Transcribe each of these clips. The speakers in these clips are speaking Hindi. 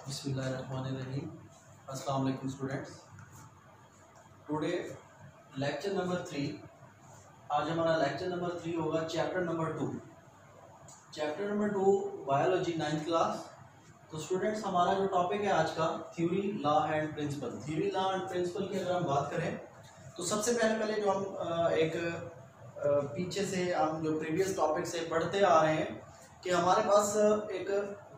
बिस्मिल्लाहिर्रहमानिर्रहीम। अस्सलाम वालेकुम स्टूडेंट्स। Today lecture number 3। आज हमारा लेक्चर नंबर 3 होगा chapter number 2। Chapter number 2 biology 9th class. तो स्टूडेंट्स हमारा जो टॉपिक है आज का theory, law and principle. Theory, law and principle की अगर हम बात करें तो सबसे पहले जो हम पीछे से हम जो प्रीवियस टॉपिक से पढ़ते आ रहे हैं कि हमारे पास एक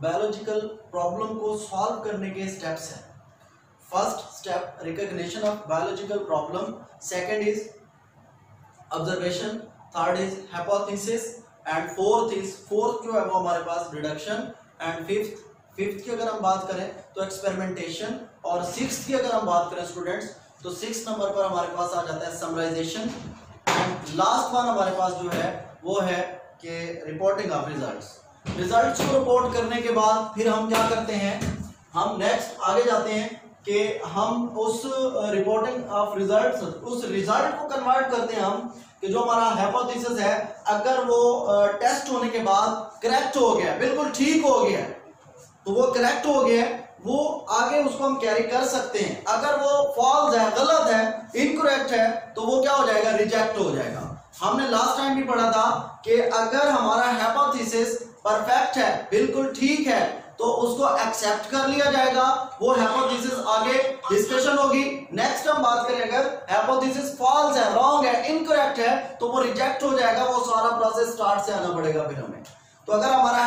बायोलॉजिकल प्रॉब्लम को सॉल्व करने के स्टेप्स हैं। First step recognition of biological problem, second is observation, third is hypothesis and fourth जो है वो हमारे पास डिडक्शन एंड फिफ्थ की अगर हम बात करें तो एक्सपेरिमेंटेशन, और सिक्स्थ की अगर हम बात करें स्टूडेंट्स तो 6 नंबर पर हमारे पास आ जाता है समराइजेशन, एंड लास्ट वन हमारे पास जो है वो है कि रिपोर्टिंग ऑफ रिजल्ट्स को रिपोर्ट करने के बाद फिर हम क्या करते हैं, हम नेक्स्ट आगे जाते हैं कि हम उस रिपोर्टिंग ऑफ रिजल्ट्स, उस रिजल्ट को कन्वर्ट करते हैं हम कि जो हमारा हाइपोथेसिस है अगर वो टेस्ट होने के बाद करेक्ट हो गया, बिल्कुल ठीक हो गया, तो वो करेक्ट हो गया, वो आगे उसको हम कैरी कर सकते हैं। अगर वो फॉल्स है, गलत है, इनकरेक्ट है, तो वो क्या हो जाएगा, रिजेक्ट हो जाएगा। हमने लास्ट टाइम भी पढ़ा था कि अगर हमारा हाइपोथेसिस परफेक्ट है, बिल्कुल ठीक है, तो उसको एक्सेप्ट कर लिया जाएगा, वो हाइपोथेसिस आगे डिस्कशन होगी। नेक्स्ट हम बात करें अगर हाइपोथेसिस फॉल्स है, रॉन्ग है, इनकरेक्ट है, तो वो रिजेक्ट हो जाएगा, वो सारा प्रोसेस स्टार्ट से आना पड़ेगा फिर हमें। तो अगर हमारा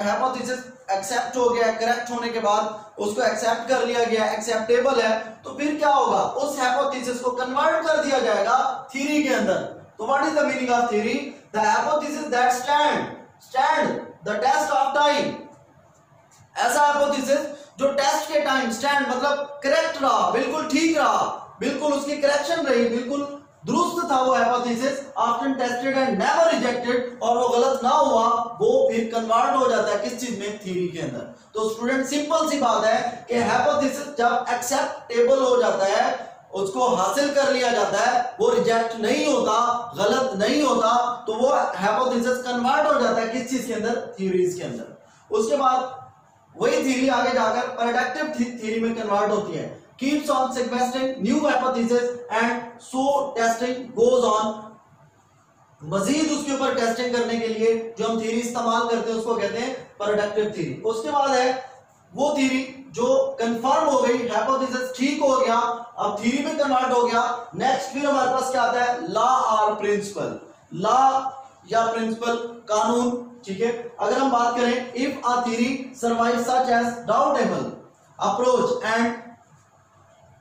हाइपोथेसिस एक्सेप्ट हो गया, करेक्ट होने के बाद उसको एक्सेप्ट कर लिया गया, एक्सेप्टेबल है, तो फिर क्या होगा, उस हाइपोथेसिस को कन्वर्ट कर दिया जाएगा थ्योरी के अंदर। तो what is the meaning of theory? The hypothesis that stand the test of time. ऐसा हाइपोथेसिस जो टेस्ट के टाइम स्टैंड मतलब करेक्ट रहा, बिल्कुल ठीक रहा, बिल्कुल उसकी करेक्शन रही, बिल्कुल दुरुस्त था वो hypothesis, after tested and never rejected, और वो गलत ना हुआ, वो फिर कन्वर्ट हो जाता है किस चीज में, थ्योरी के अंदर। तो स्टूडेंट सिंपल सी बात है कि हाइपोथेसिस जब एक्सेप्टेबल हो जाता है, उसको हासिल कर लिया जाता है, वो रिजेक्ट नहीं होता, गलत नहीं होता, तो वो हाइपोथेसिस कन्वर्ट हो जाता है किस चीज के अंदर, थ्योरीज के अंदर। उसके बाद वही थ्योरी आगे जाकर प्रेडिक्टिव थ्योरी में कन्वर्ट होती है। Keeps on suggesting new hypothesis and so testing goes on. मजीद उसके ऊपर टेस्टिंग करने के लिए जो हम थ्योरी इस्तेमाल करते हैं उसको कहते हैं प्रेडिक्टिव थ्योरी। उसके बाद है वो थ्योरी जो कंफर्म हो गई, हाइपोथेसिस ठीक हो गया, अब थ्योरी में कन्वर्ट हो गया। नेक्स्ट फिर हमारे पास क्या आता है, लॉ और प्रिंसिपल। लॉ या प्रिंसिपल, कानून, ठीक है। अगर हम बात करें, if a theory survive such as doubtable approach and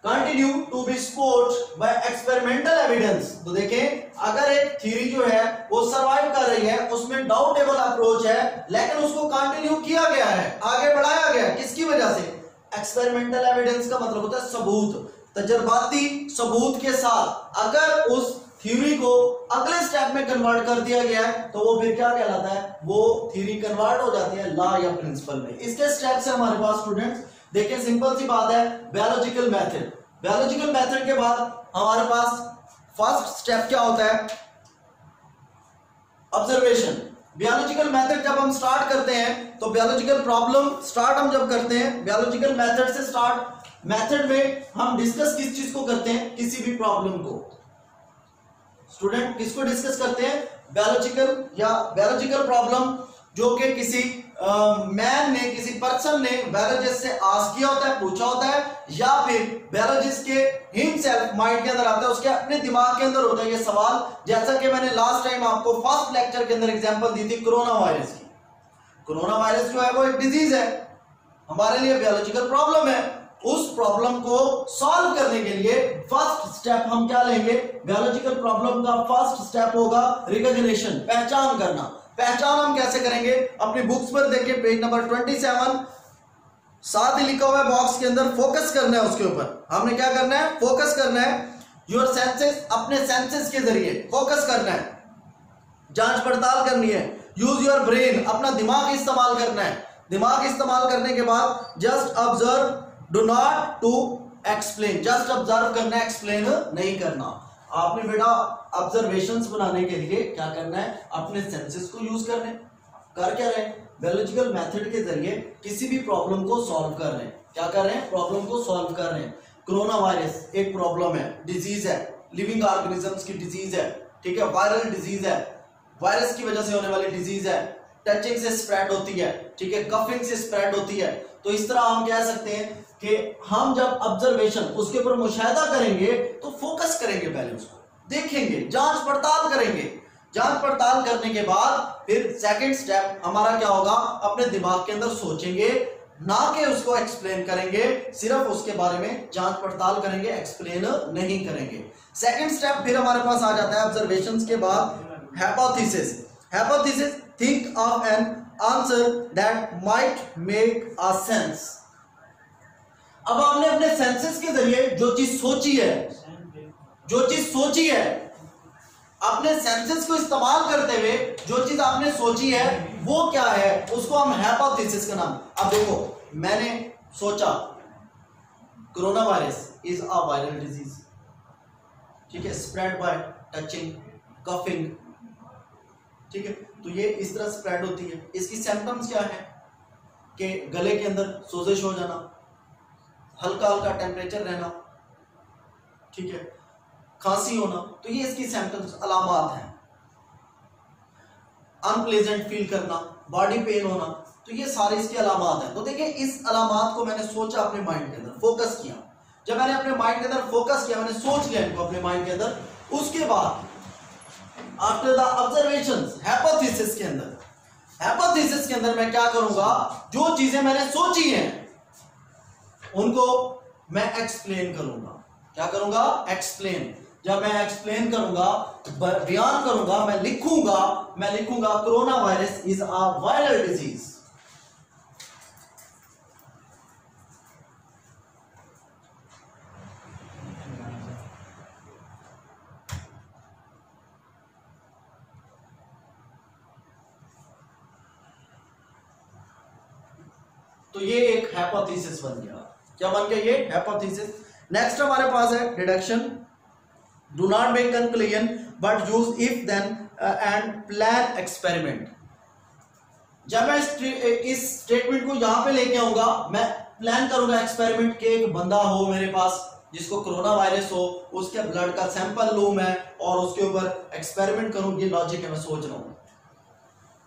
continue to be support by experimental evidence. तो देखें, अगर एक थ्योरी जो है वो सर्वाइव कर रही है, उसमें डाउटेबल अप्रोच है, लेकिन उसको कंटिन्यू किया गया है, आगे बढ़ाया गया, किसकी वजह से, एक्सपेरिमेंटल एविडेंस का मतलब होता है सबूत, तजर्बाती सबूत के साथ अगर उस थ्योरी को अगले स्टेप में कन्वर्ट कर दिया गया है, तो वो फिर क्या कहलाता है, वो थ्योरी कन्वर्ट हो जाती है लॉ या प्रिंसिपल में। इसके स्टेप्स है हमारे पास स्टूडेंट्स, देखिए सिंपल सी बात है, बायोलॉजिकल मेथड। बायोलॉजिकल मेथड के बाद हमारे पास फर्स्ट स्टेप क्या होता है, ऑब्जर्वेशन। बायोलॉजिकल मेथड जब हम स्टार्ट करते हैं तो बायोलॉजिकल प्रॉब्लम स्टार्ट हम जब करते हैं, बायोलॉजिकल मेथड से स्टार्ट, मेथड में हम डिस्कस किस चीज को करते हैं, किसी भी प्रॉब्लम को। स्टूडेंट किसको डिस्कस करते हैं, बायोलॉजिकल प्रॉब्लम जो कि किसी मैन ने, किसी पर्सन ने बायोलॉजिस्ट से आस्क किया होता है, पूछा होता है, या फिर बायोलॉजिस्ट के हिमसेल्फ माइंड के अंदर आता है, उसके अपने दिमाग के अंदर होता है ये सवाल। जैसा कि मैंने लास्ट टाइम आपको फर्स्ट लेक्चर के अंदर एग्जांपल दी थी कोरोना वायरस की। कोरोना वायरस जो है वो एक डिजीज है, हमारे लिए बायोलॉजिकल प्रॉब्लम है। उस प्रॉब्लम को सॉल्व करने के लिए फर्स्ट स्टेप हम क्या लेंगे, बायोलॉजिकल प्रॉब्लम का फर्स्ट स्टेप होगा रिकॉग्निशन, पहचान करना। पहचान हम कैसे करेंगे, अपनी बुक्स पर देखिए पेज नंबर 27, साथ ही लिखा हुआ है बॉक्स के अंदर, फोकस करना है उसके ऊपर। हमने क्या करना है, फोकस करना है, योर सेंसेस, अपने सेंसेस के जरिए फोकस करना है, जांच पड़ताल करनी है। यूज योर ब्रेन, अपना दिमाग इस्तेमाल करना है। दिमाग इस्तेमाल करने के बाद just observe, do not to explain, just observe करना है, एक्सप्लेन नहीं करना। आपने बेटा ऑब्जर्वेशंस बनाने के लिए क्या करना है, अपने सेंसेस को यूज करने। कर क्या रहे, बायोलॉजिकल मेथड के जरिए किसी भी प्रॉब्लम को सॉल्व कर रहे हैं। क्या कर रहे हैं, प्रॉब्लम को सॉल्व कर रहे हैं। कोरोना वायरस एक प्रॉब्लम है, डिजीज है, लिविंग ऑर्गेनिजम्स की डिजीज है, ठीक है, वायरल डिजीज है, वायरस की वजह से होने वाली डिजीज है, टचिंग से स्प्रेड होती है, ठीक है, कफिंग से स्प्रेड होती है। तो इस तरह हम कह सकते हैं कि हम जब ऑब्जर्वेशन उसके ऊपर मुशाहिदा करेंगे तो फोकस करेंगे, पहले उसको देखेंगे, जांच पड़ताल करेंगे। जांच पड़ताल करने के बाद फिर सेकंड स्टेप हमारा क्या होगा, अपने दिमाग के अंदर सोचेंगे, ना कि उसको एक्सप्लेन करेंगे, सिर्फ उसके बारे में जांच पड़ताल करेंगे, एक्सप्लेन नहीं करेंगे। सेकंड स्टेप फिर हमारे पास आ जाता है ऑब्जर्वेशंस के बाद hypothesis. Hypothesis, think of an answer that might make a sense. अब आपने अपने सेंसेस के जरिए जो चीज सोची है, अपने सेंसेस को इस्तेमाल करते हुए जो चीज आपने सोची है वो क्या है, उसको हम हाइपोथेसिस का नाम। अब देखो, मैंने सोचा corona virus is a viral disease, ठीक है, स्प्रेड बाय टचिंग, कफिंग, ठीक है, तो ये इस तरह स्प्रेड होती है। इसकी सिम्टम्स क्या है कि गले के अंदर सोजिश हो जाना, हल्का हल्का टेम्परेचर रहना, ठीक है, खांसी होना, तो ये इसकी सिम्टम्स, अलामात हैं। अनप्लेजेंट फील करना, बॉडी पेन होना, तो ये सारे इसके अलामात हैं। तो देखिए, इस अलामात को मैंने सोचा, अपने माइंड के अंदर फोकस किया। जब मैंने अपने माइंड के अंदर फोकस किया, मैंने सोच लिया इनको अपने माइंड के अंदर, उसके बाद आफ्टर द ऑब्जर्वेशंस, हाइपोथेसिस के अंदर मैं क्या करूंगा, जो चीजें मैंने सोची हैं उनको मैं एक्सप्लेन करूंगा। क्या करूंगा, एक्सप्लेन। जब मैं एक्सप्लेन करूंगा, बयान करूंगा, मैं लिखूंगा corona virus is a viral disease. तो ये एक हाइपोथेसिस बन गया। क्या बन गया, ये हाइपोथेसिस। नेक्स्ट हमारे पास है deduction. Do not make conclusion but use if then and plan experiment. जब मैं इस स्टेटमेंट को यहां पे लेके आऊंगा, मैं प्लान करूंगा एक्सपेरिमेंट के, एक बंदा हो मेरे पास जिसको कोरोना वायरस हो, उसके ब्लड का सैंपल लूं मैं और उसके ऊपर एक्सपेरिमेंट करूं। ये लॉजिक है, मैं सोच रहा हूं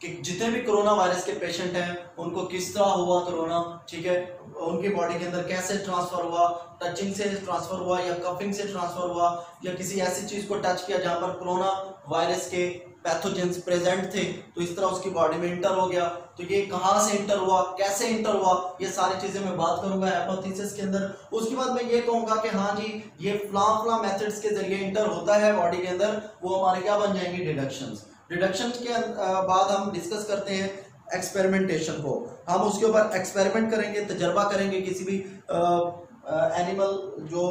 कि जितने भी कोरोना वायरस के पेशेंट हैं उनको किस तरह हुआ कोरोना, ठीक है, उनकी बॉडी के अंदर कैसे ट्रांसफर हुआ, टचिंग से ट्रांसफर हुआ या कफिंग से ट्रांसफर हुआ या किसी ऐसी चीज को टच किया जहां पर कोरोना वायरस के पैथोजेंस प्रेजेंट थे, तो इस तरह उसकी बॉडी में इंटर हो गया। तो ये कहां से इंटर हुआ, कैसे इंटर हुआ, ये सारी चीजें मैं बात करूंगा हाइपोथेसिस के अंदर। उसके बाद मैं ये कहूंगा कि हाँ जी, ये फला मेथड्स के जरिए इंटर होता है बॉडी के अंदर, वो हमारे क्या बन जाएंगे, डिडक्शंस। डिडक्शन के बाद हम डिस्कस करते हैं एक्सपेरिमेंटेशन को। हम उसके ऊपर एक्सपेरिमेंट करेंगे, तजर्बा करेंगे, किसी भी एनिमल जो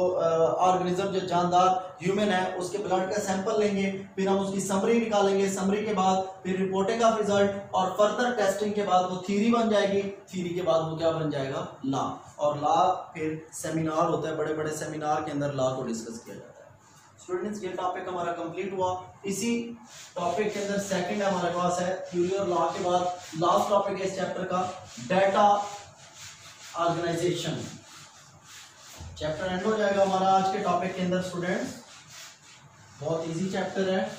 ऑर्गेनिज्म जो जानदार ह्यूमन है उसके ब्लड का सैंपल लेंगे, फिर हम उसकी समरी निकालेंगे, समरी के बाद फिर रिपोर्टिंग ऑफ रिजल्ट और फर्दर टेस्टिंग के बाद वो थ्योरी बन जाएगी, थ्योरी के बाद वो क्या बन जाएगा, लॉ। और लॉ फिर सेमिनार होता है, बड़े बड़े सेमिनार के अंदर लॉ को डिस्कस किया जाता है। स्टूडेंट्स, ये टॉपिक हमारा कंप्लीट हुआ। इसी टॉपिक के अंदर सेकंड हमारे पास है थ्योरी और लॉ के बाद लास्ट टॉपिक है इस चैप्टर का, डाटा ऑर्गेनाइजेशन। चैप्टर एंड हो जाएगा हमारा आज के टॉपिक के अंदर। स्टूडेंट्स, बहुत इजी चैप्टर है।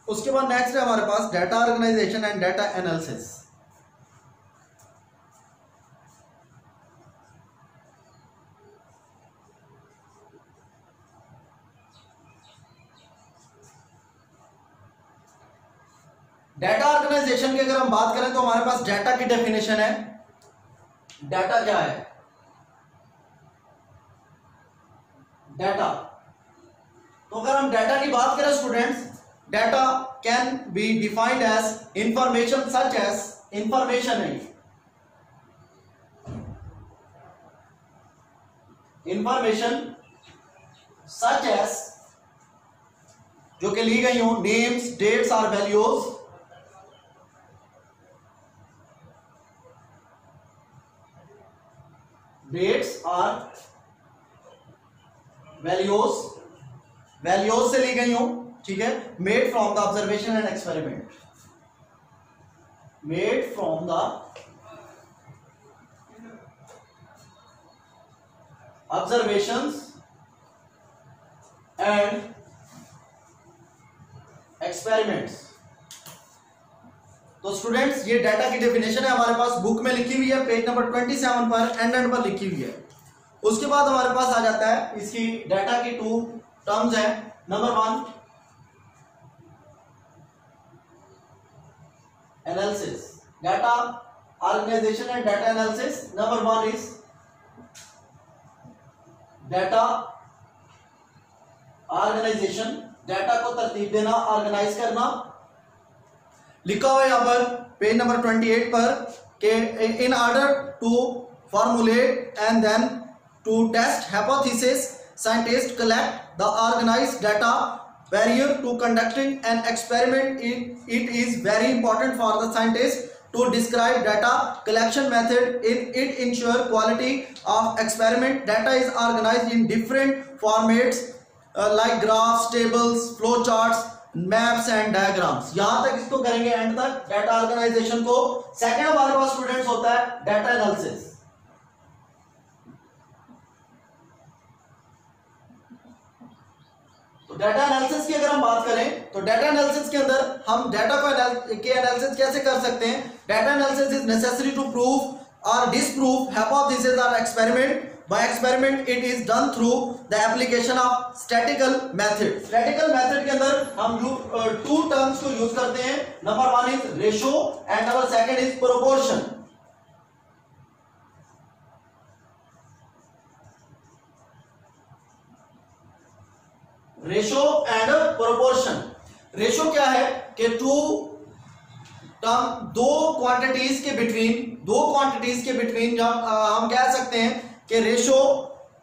उसके बाद नेक्स्ट है हमारे पास data organisation and data analysis. Data organisation की अगर हम बात करें तो हमारे पास डाटा की डेफिनेशन है। डाटा क्या है, डाटा, तो अगर हम डाटा की बात करें students, data can be defined as information such as, information है, इंफॉर्मेशन सच एज जो कि ली गई हो, नेम्स, डेट्स और वैल्यूज, डेट्स और वैल्यूज से ली गई हो, ठीक है। Made from the observation and experiment, made from the observations and experiments. तो स्टूडेंट्स ये डाटा की डेफिनेशन है, हमारे पास बुक में लिखी हुई है, पेज नंबर 27 पर एंड पर लिखी हुई है। उसके बाद हमारे पास आ जाता है इसकी डाटा की 2 टर्म्स है। Number 1 analysis, data organisation and data analysis. Number 1 is data organization, data को तरतीब देना, ऑर्गेनाइज करना। लिखा हुआ है यहां पर पेज नंबर 28 पर कि in order to formulate and then to test hypothesis scientist collect the organized data prior to conducting an experiment. It is very important for the scientist to describe data collection method. It ensure quality of experiment. Data is organized in different formats like graphs, tables, flow charts, maps and diagrams. यहां तक इसको करेंगे एंड तक डाटा ऑर्गेनाइजेशन को। सेकंड हमारे पास स्टूडेंट्स होता है डाटा एनालिसिस। तो डाटा एनालिसिस की अगर हम बात करें तो डाटा एनालिसिस के अंदर हम डाटा के एनालिसिस कैसे कर सकते हैं। Data analysis is necessary to prove और डिसप्रूव हाइपोथेसिस और experiment. By experiment it is done through the application of statical method. Statical method के अंदर हम 2 टर्म्स को यूज करते हैं। Number 1 is ratio and number 2 is proportion. Ratio and proportion. Ratio क्या है कि दो क्वांटिटीज के बिटवीन जब हम कह सकते हैं कि ratio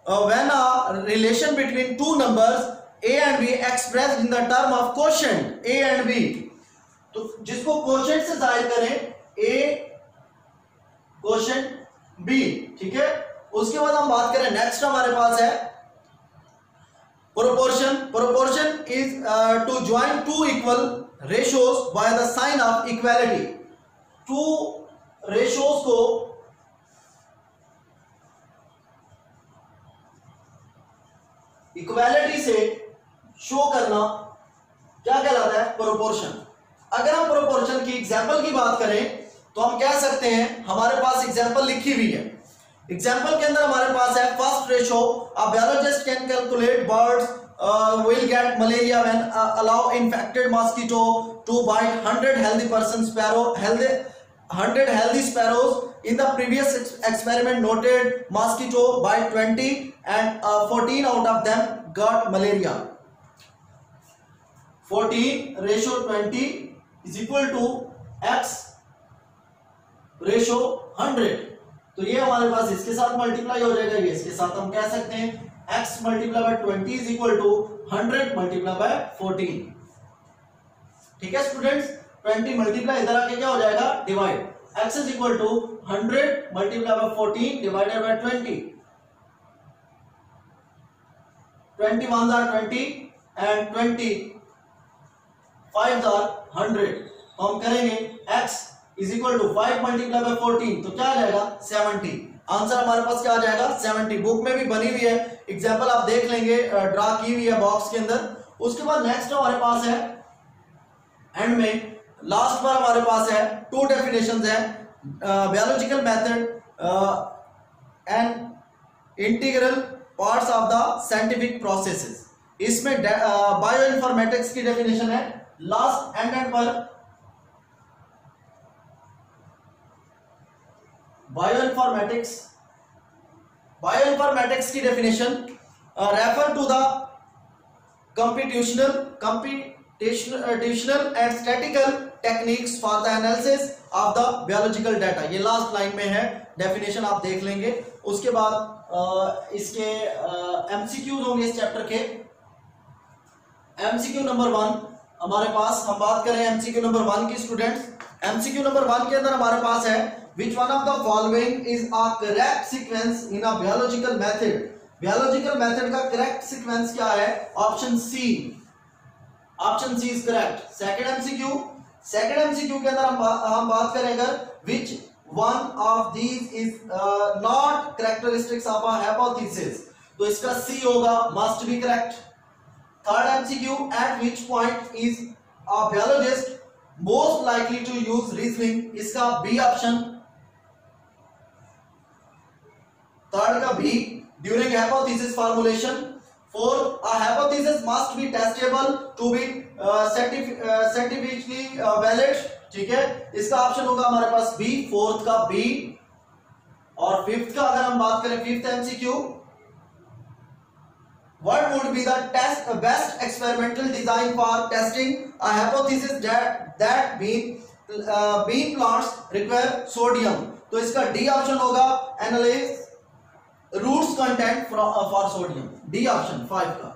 when a relation between 2 numbers A and B expressed in the term of quotient A and B. तो जिसको कोशेंट से जाहिर करें ए कोशेंट बी, ठीक है। उसके बाद हम बात करें नेक्स्ट हमारे पास है proportion. Proportion is to join 2 equal ratios by the sign of equality. 2 ratios को इक्वालिटी से शो करना क्या कहलाता है, प्रोपोर्शन। अगर हम प्रोपोर्शन की एग्जांपल की बात करें तो हम कह सकते हैं, हमारे पास एग्जांपल लिखी हुई है। एग्जाम्पल के अंदर हमारे पास है first ratio, a biologist can calculate birds will get malaria when allow infected mosquito to bite 100 healthy sparrows. In the previous experiment noted mosquito bite 20 and 14 out of them got malaria. 14 ratio 20 is equal to x ratio 100। तो ये हमारे पास इसके साथ मल्टीप्लाई हो जाएगा, ये इसके साथ हम कह सकते हैं x multiply by 20 is equal to 100 multiply by 14। ठीक है स्टूडेंट्स, 20 मल्टीप्लाई इधर आके क्या हो जाएगा, divide. x is equal to 100 multiply by 14 divided by 20। 20 1s are 20 and 20 5s are 100। तो हम करेंगे x is equal to 5 multiply by 14 तो क्या आ जाएगा 70। आंसर हमारे पास क्या आ जाएगा 70। बुक में भी बनी हुई है, एग्जांपल आप देख लेंगे, ड्रा की हुई है बॉक्स के अंदर। उसके बाद नेक्स्ट हमारे पास है एंड में लास्ट पर हमारे पास है 2 डेफिनेशंस है, biological method and integral parts of the scientific processes. इसमें बायो इन्फॉर्मेटिक्स की डेफिनेशन है लास्ट एंड पर। बायोइन्फॉर्मेटिक्स की definition refer to the computational and statical techniques for the analysis of the biological data. ये लास्ट लाइन में है, डेफिनेशन आप देख लेंगे। उसके बाद इसके एमसीक्यूज होंगे इस चैप्टर के। एमसीक्यू नंबर 1 हमारे पास, हम बात करें एमसीक्यू नंबर 1 की स्टूडेंट्स। एमसीक्यू नंबर 1 के अंदर हमारे पास है which one of the following is a correct sequence in a biological method biological method का करेक्ट सीक्वेंस क्या है? Option C, option C is correct. Second MCQ के अंदर हम बात करें अगर which one of these is not characteristics of a hypothesis, तो इसका सी होगा, must be correct. Third MCQ, at which point is a biologist most likely to use reasoning, इसका बी ऑप्शन, थर्ड का B, during hypothesis formulation. Fourth, a hypothesis must be testable to be scientifically valid, ठीक है, इसका ऑप्शन होगा हमारे पास बी, फोर्थ का बी। और फिफ्थ का अगर हम बात करें, fifth MCQ, what would be the best experimental design for testing a hypothesis that bean plants require sodium, तो इसका डी ऑप्शन होगा, analyze roots content for sodium, D option 5 का।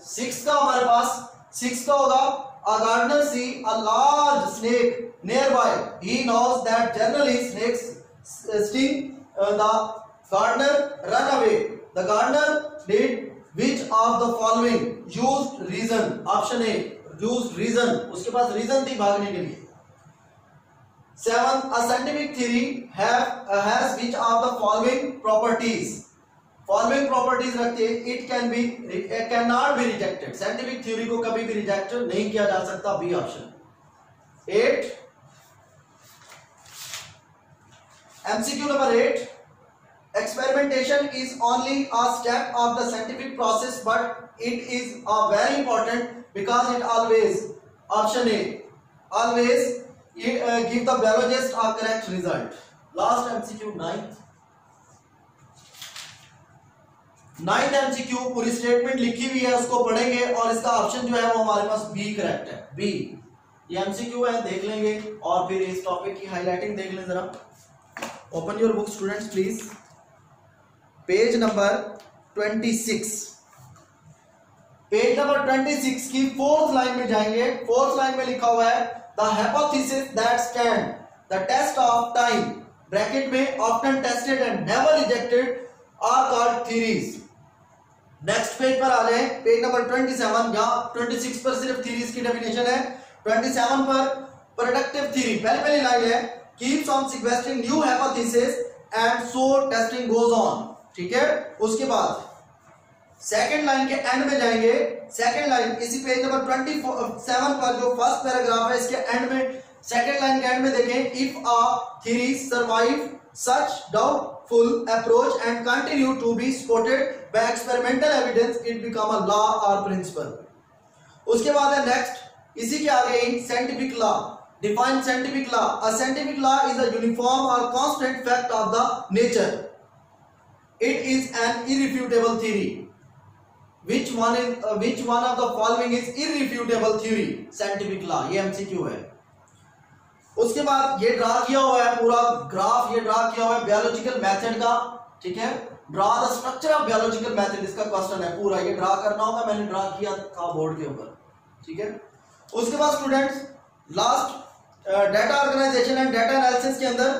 6 का हमारे पास, 6 का होगा, a gardener see a large snake nearby, he knows that generally snakes sting, the gardener run away, the gardener did which of the following, used reason, option A used reason, उसके पास रीजन थी भागने के लिए। 7, a scientific theory has which of the following properties, following properties रखते हैं, it cannot be rejected, scientific theory को कभी भी रिजेक्ट नहीं किया जा सकता, बी ऑप्शन। 8, MCQ नंबर 8, experimentation is only a step of the scientific process but it is very important because it always, option A, always give the biologist a correct result। Last MCQ, ninth MCQ, पूरी स्टेटमेंट लिखी हुई है, उसको पढ़ेंगे और इसका ऑप्शन जो है वो हमारे पास बी करेक्ट है, बी। ये एमसीक्यू है, देख लेंगे और फिर इस टॉपिक की हाईलाइटिंग देख लें जरा। Open your book students please, page number 26, page number 26 की फोर्थ लाइन में जाएंगे। फोर्थ लाइन में लिखा हुआ है, the hypothesis that stand the test of time, bracket में often tested and never rejected are called theories। Next page पर आ जाए, पेज नंबर 27, यहाँ 26 पर सिर्फ थ्योरीज की डेफिनेशन है, 27 पर प्रोडक्टिव थ्योरी, पहली लाइन है, keeps on suggesting new hypothesis and so testing goes on, ठीक है। उसके बाद सेकंड लाइन के एंड में जाएंगे, सेकंड लाइन इसी पेज नंबर 27 पर जो फर्स्ट पैराग्राफ है, इसके एंड में, सेकंड लाइन के एंड में देखें, if a theory survive such doubtful approach and continue to be supported by experimental evidence, it become a law or principle। उसके बाद है नेक्स्ट, इसी के आगे scientific law, define scientific law, a scientific law is a uniform or constant fact of the nature, it is an irrefutable theory, which one of the following is irrefutable theory, scientific law, ये MCQ है। उसके बाद ये ड्रा किया हुआ है, पूरा ग्राफ ये ड्रा किया हुआ है बायोलॉजिकल मेथड का, ठीक है, draw the structure of biological method, इसका क्वेश्चन है, पूरा ये ड्रा करना होगा, मैंने ड्रा किया था बोर्ड के ऊपर, ठीक है। उसके बाद students last data organisation and data analysis के अंदर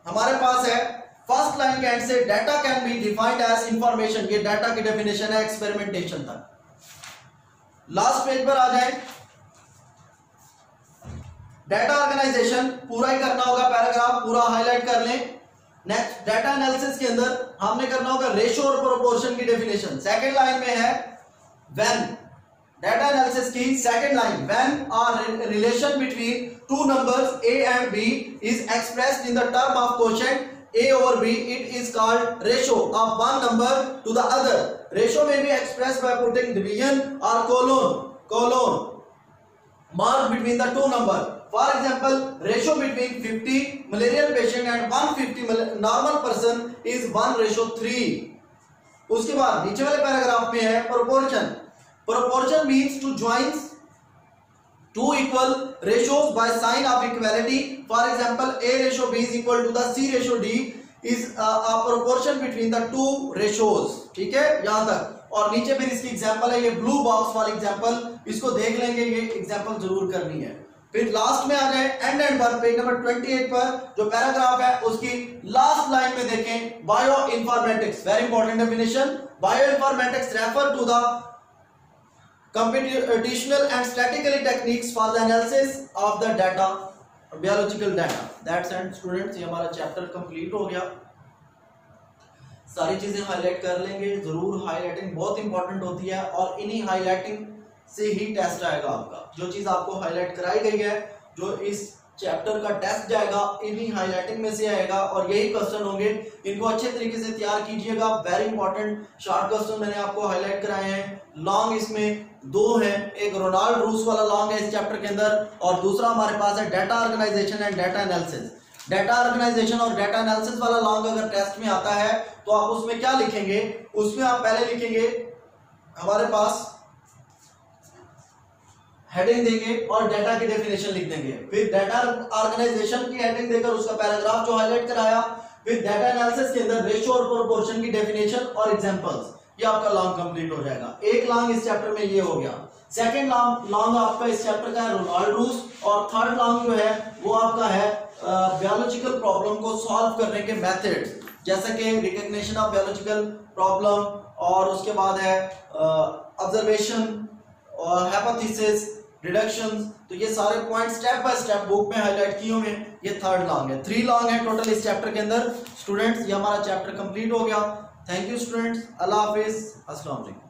हमारे पास है फर्स्ट लाइन के एंड से, data can be defined as information, ये डाटा की डेफिनेशन है एक्सपेरिमेंटेशन तक। लास्ट पेज पर आ जाए, डाटा ऑर्गेनाइजेशन पूरा ही करना होगा, पैराग्राफ पूरा हाईलाइट कर लें। नेक्स्ट डाटा एनालिसिस के अंदर हमने करना होगा रेशो और प्रोपोर्शन की डेफिनेशन, सेकंड लाइन में है व्हेन, डाटा एनालिसिस की second line, when are relation between two numbers a and b is expressed in the term of quotient a over b, it is called ratio of one number to the other। ratio may be expressed by putting division or colon mark between the two number। For example, ratio between 50 malarial patient and 150 normal person is 1:3। उसके बाद नीचे वाले पैराग्राफ में है proportion, proportion means to join two equal ratios by sign of equality। For example, a/b is equal to the c/d is a proportion between the two ratios, ठीक है यहां तक। और नीचे फिर इसकी एग्जांपल है, ये ब्लू बॉक्स वाली एग्जांपल, इसको देख लेंगे, ये एग्जांपल जरूर करनी है। फिर लास्ट में आ जाए एंड पर पेज नंबर 28 पर जो पैराग्राफ है उसकी लास्ट लाइन में देखें bioinformatics, very important definition, bioinformatics refer to the computational and statistically techniques for the analysis of the data, biological data. That's it students, ये हमारा चैप्टर कंप्लीट हो गया। सारी चीजें हाईलाइट कर लेंगे जरूर, हाईलाइटिंग बहुत इंपॉर्टेंट होती है और इन्हीं हाईलाइटिंग से ही टेस्ट आएगा आपका। जो चीज आपको हाईलाइट कराई गई है, जो इस चैप्टर का टेस्ट जाएगा इन्हीं हाईलाइटिंग में से आएगा और यही क्वेश्चन होंगे। इनको अच्छे तरीके से तैयार कीजिएगा, वेरी इंपॉर्टेंट शॉर्ट क्वेश्चन मैंने आपको हाईलाइट कराए हैं। लॉन्ग इसमें दो हैं, एक रोनाल्ड रूस वाला लॉन्ग है इस चैप्टर के अंदर और दूसरा हमारे पास है data organization and data analysis. Data organization और डेटा एनालिसिस वाला लॉन्ग अगर टेस्ट में आता है तो आप उसमें क्या लिखेंगे, उसमें आप पहले लिखेंगे हमारे पास हेडिंग देंगे और डेटा की डेफिनेशन लिख देंगे, फिर डेटा ऑर्गेनाइजेशन की हेडिंग देकर उसका पैराग्राफ जो हाईलाइट कराया, फिर डेटा एनालिसिस के अंदर रेशियो और प्रोपोर्शन की डेफिनेशन और एग्जांपल्स, ये आपका लॉन्ग कंप्लीट हो जाएगा। एक लॉन्ग इस चैप्टर में ये हो गया। सेकंड लॉन्ग आपका इस चैप्टर का है रोनाल्ड रूस और थर्ड लॉन्ग जो है वो आपका है बायोलॉजिकल प्रॉब्लम को सॉल्व करने के मेथड्स, जैसे कि रिकॉग्निशन ऑफ बायोलॉजिकल प्रॉब्लम और उसके बाद है ऑब्जर्वेशन और हाइपोथेसिस, डिडक्शंस। तो ये सारे point step by step book में हाईलाइट किए हुए हैं। ये थर्ड लॉन्ग है, 3 लॉन्ग है टोटल इस चैप्टर के अंदर। स्टूडेंट्स ये हमारा चैप्टर कंप्लीट हो गया। थैंक यू स्टूडेंट्स, अल्लाह हाफिज, अस्सलाम वालेकुम।